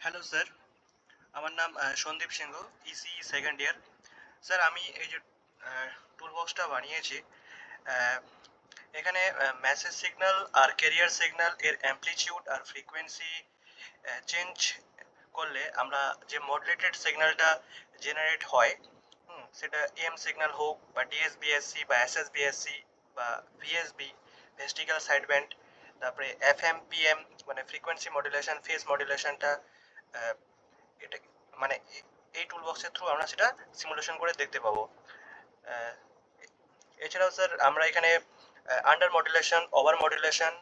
Hello sir, আমার নাম সন্দীপ সিংহ, EC second year. Sir, আমি এই যে টুল বক্সটা বানিয়েছি, আহ, এখানে মেসেজ সিগন্যাল আর ক্যারিয়ার সিগন্যাল এর অ্যামপ্লিটিউড আর ফ্রিকোয়েন্সি চেঞ্জ করলে আমরা যে মডুলেটেড সিগন্যালটা জেনারেট হয়, সেটা এম সিগন্যাল হোক বা ডিএসবিএসসি বা এসএসবিএসসি বা ভিএসবি, ভেস্টিক্যাল সাইড ব্যান্ড, তারপরে এফএম পিএম মানে ফ্রিকোয়েন্সি মডুলেশন, ফেজ মডুলেশনটা, এটা মানে এই টুল বক্সের থ্রু আমরা সেটা সিমুলেশন করে দেখতে পাবো। আহ, এছাড়াও স্যার আমরা এখানে under modulation, over modulation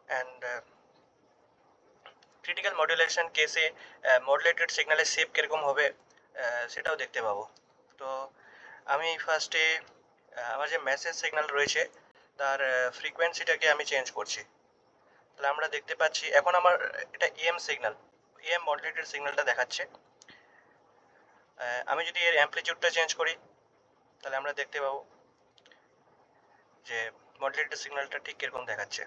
and critical modulation কেসে মডুলেটেড সিগন্যালের শেপ কীরকম হবে সেটাও দেখতে পাবো। তো আমি ফার্স্টে আমার যে মেসেজ সিগন্যাল রয়েছে তার ফ্রিকোয়েন্সিটাকে আমি চেঞ্জ করছি। তাহলে আমরা দেখতে পাচ্ছি এখন আমার এটা এম সিগন্যাল, এম মডুলেটেড সিগন্যালটা দেখাচ্ছে। আমি যদি এর অ্যামপ্লিটিউডটা চেঞ্জ করি তাহলে আমরা দেখতে পাবো যে মডুলেটেড সিগন্যালটা ঠিক কীরকম দেখাচ্ছে।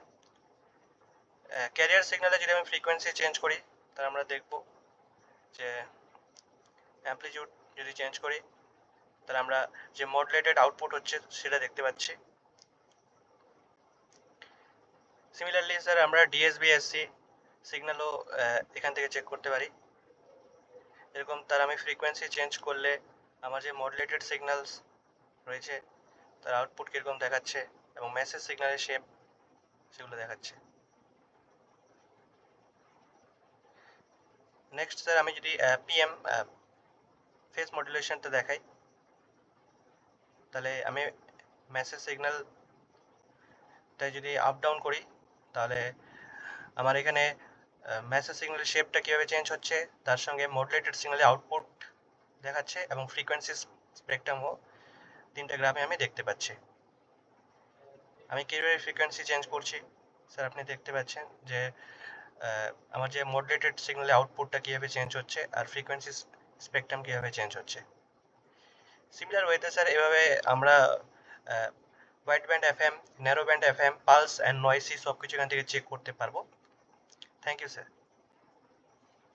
ক্যারিয়ার সিগন্যালে যদি আমি ফ্রিকোয়েন্সি চেঞ্জ করি তাহলে আমরা দেখব যে অ্যামপ্লিটিউড যদি চেঞ্জ করি তাহলে আমরা যে মডুলেটেড আউটপুট হচ্ছে সেটা দেখতে পাচ্ছি। সিমিলারলি স্যার আমরা ডিএসবিএসসি সিগন্যালও এখান থেকে চেক করতে পারি। এরকম তার আমি ফ্রিকোয়েন্সি চেঞ্জ করলে আমার যে মডুলেটেড সিগন্যালস রয়েছে তার আউটপুট কীরকম দেখাচ্ছে এবং মেসেজ সিগন্যালের শেপ সেগুলো দেখাচ্ছে। নেক্সট স্যার আমি যদি পিএম ফেজ মডুলেশনটা দেখাই তাহলে আমি মেসেজ সিগন্যালটা যদি আপ ডাউন করি তাহলে আমার এখানে মেসেজ সিগন্যালের শেপটা কীভাবে চেঞ্জ হচ্ছে, তার সঙ্গে মডুলেটেড সিগন্যালের আউটপুট দেখাচ্ছে এবং ফ্রিকোয়েন্সি স্পেকট্রামও তিনটা গ্রাফে আমি দেখতে পাচ্ছি। আমি কীভাবে ফ্রিকোয়েন্সি চেঞ্জ করছি স্যার আপনি দেখতে পাচ্ছেন যে আমার যে মডুলেটেড সিগন্যালের আউটপুটটা কীভাবে চেঞ্জ হচ্ছে আর ফ্রিকোয়েন্সি স্পেকট্রাম কীভাবে চেঞ্জ হচ্ছে। সিমিলার ওয়েতে স্যার এভাবে আমরা wide band FM, narrow band FM, pulse and noisy সব কিছু এখান থেকে চেক করতে পারবো। Thank you sir.